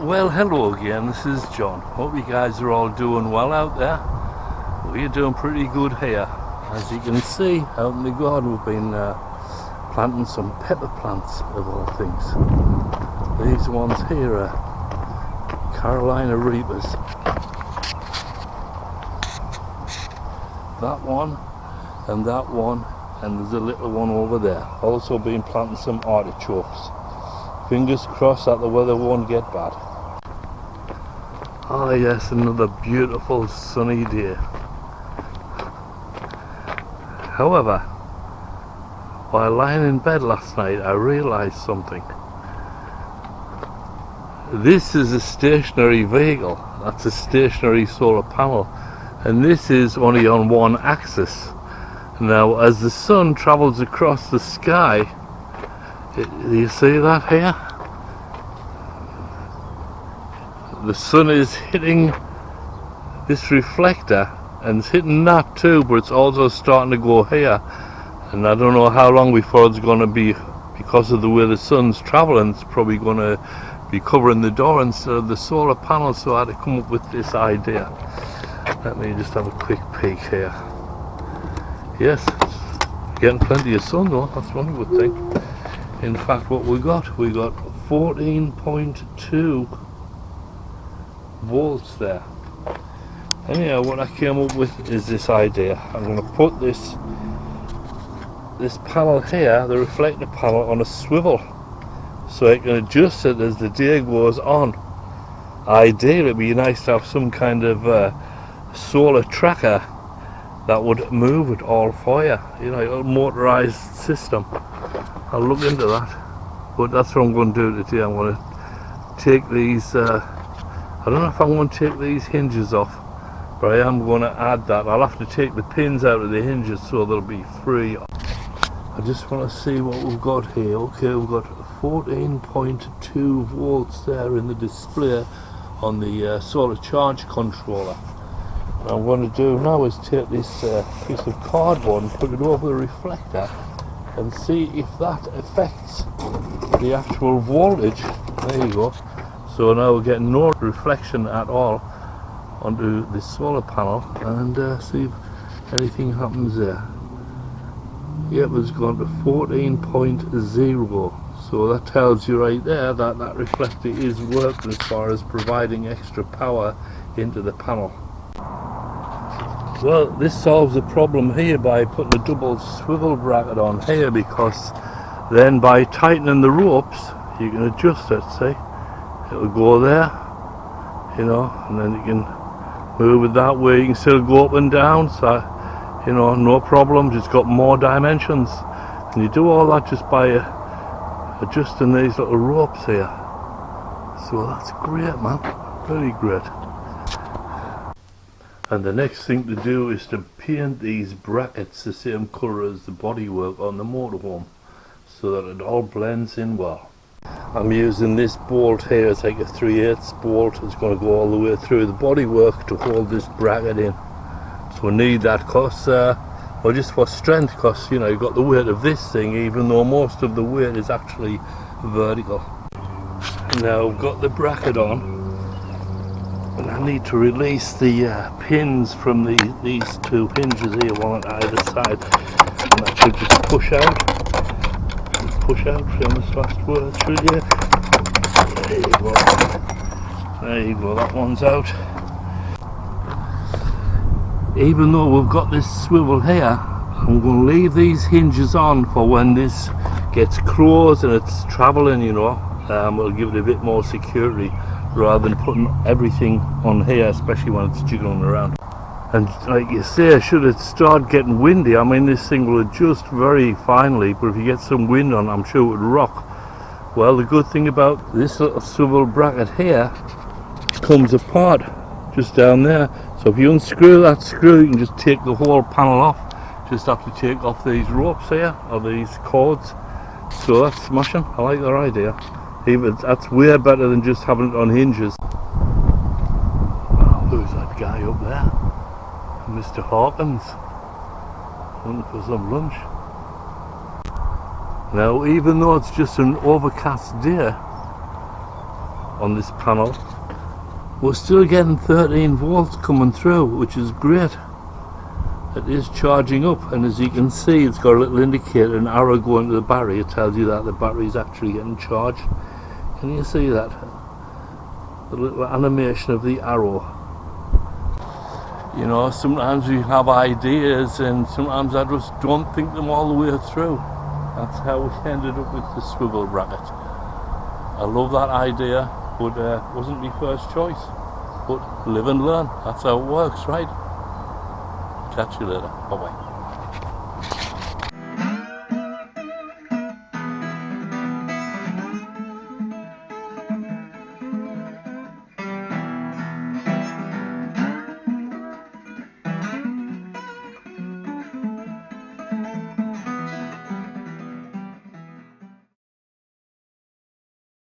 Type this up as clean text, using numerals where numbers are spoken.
Well, hello again, this is John. Hope you guys are all doing well out there. We're doing pretty good here. As you can see, out in the garden we've been planting some pepper plants, of all things. These ones here are Carolina Reapers. That one, and there's a little one over there. Also been planting some artichokes. Fingers crossed that the weather won't get bad. Oh yes, another beautiful sunny day. However, while lying in bed last night, I realised something. This is a stationary vehicle. That's a stationary solar panel. And this is only on one axis. Now, as the sun travels across the sky, do you see that here? The sun is hitting this reflector and it's hitting that too, but it's also starting to go here. And I don't know how long before it's going to be, because of the way the sun's traveling, it's probably going to be covering the door instead of the solar panel. So I had to come up with this idea. Let me just have a quick peek here. Yes, it's getting plenty of sun though, that's one good thing. In fact, what we got 14.2 volts there. Anyhow, what I came up with is this idea. I'm going to put this panel here, the reflector panel, on a swivel, so I can adjust it as the day goes on. Ideally, it'd be nice to have some kind of solar tracker that would move it all for you. You know, a motorized system. I'll look into that. But that's what I'm going to do today. I'm going to take these. I don't know if I'm going to take these hinges off, but I am going to add that. I'll have to take the pins out of the hinges so they'll be free. I just want to see what we've got here. Okay, we've got 14.2 volts there in the display on the solar charge controller. What I'm going to do now is take this piece of cardboard and put it over the reflector and see if that affects the actual voltage. There you go. So now we're getting no reflection at all onto the solar panel, and see if anything happens there. Yep, it's gone to 14.0. So that tells you right there that that reflector is working as far as providing extra power into the panel. Well, this solves the problem here by putting a double swivel bracket on here, because then by tightening the ropes you can adjust it. See, it'll go there, you know, and then you can move it that way. You can still go up and down, so you know, no problems. It's got more dimensions, and you do all that just by adjusting these little ropes here. So that's great, man, very great. And the next thing to do is to paint these brackets the same colour as the bodywork on the motorhome, so that it all blends in well. I'm using this bolt here. It's like a 3/8 bolt. It's going to go all the way through the bodywork to hold this bracket in. So we need that, cause or just for strength, because you know you've got the weight of this thing, even though most of the weight is actually vertical. Now I've got the bracket on, and I need to release the pins from these two hinges here, one on either side, and that should just push out. Push out, famous last word, should you? There you go. There you go, that one's out. Even though we've got this swivel here, I'm going to leave these hinges on for when this gets closed and it's travelling, you know. It'll give it a bit more security, rather than putting everything on here, especially when it's jiggling around. And like you say, should it start getting windy, I mean, this thing will adjust very finely, but if you get some wind on, I'm sure it would rock. Well, the good thing about this little swivel bracket here, comes apart just down there. So if you unscrew that screw, you can just take the whole panel off. Just have to take off these ropes here, or these cords. So that's smashing. I like that idea. Even that's way better than just having it on hinges. Wow, who's that guy up there? Mr. Hawkins, looking for some lunch. Now, even though it's just an overcast day, on this panel. We're still getting 13 volts coming through, which is great. It is charging up, and as you can see, it's got a little indicator, an arrow going to the battery. It tells you that the battery is actually getting charged. Can you see that? The little animation of the arrow. You know, sometimes we have ideas and sometimes I just don't think them all the way through. That's how we ended up with the swivel bracket. I love that idea, but wasn't my first choice. But live and learn, that's how it works, right? Catch you later, bye bye.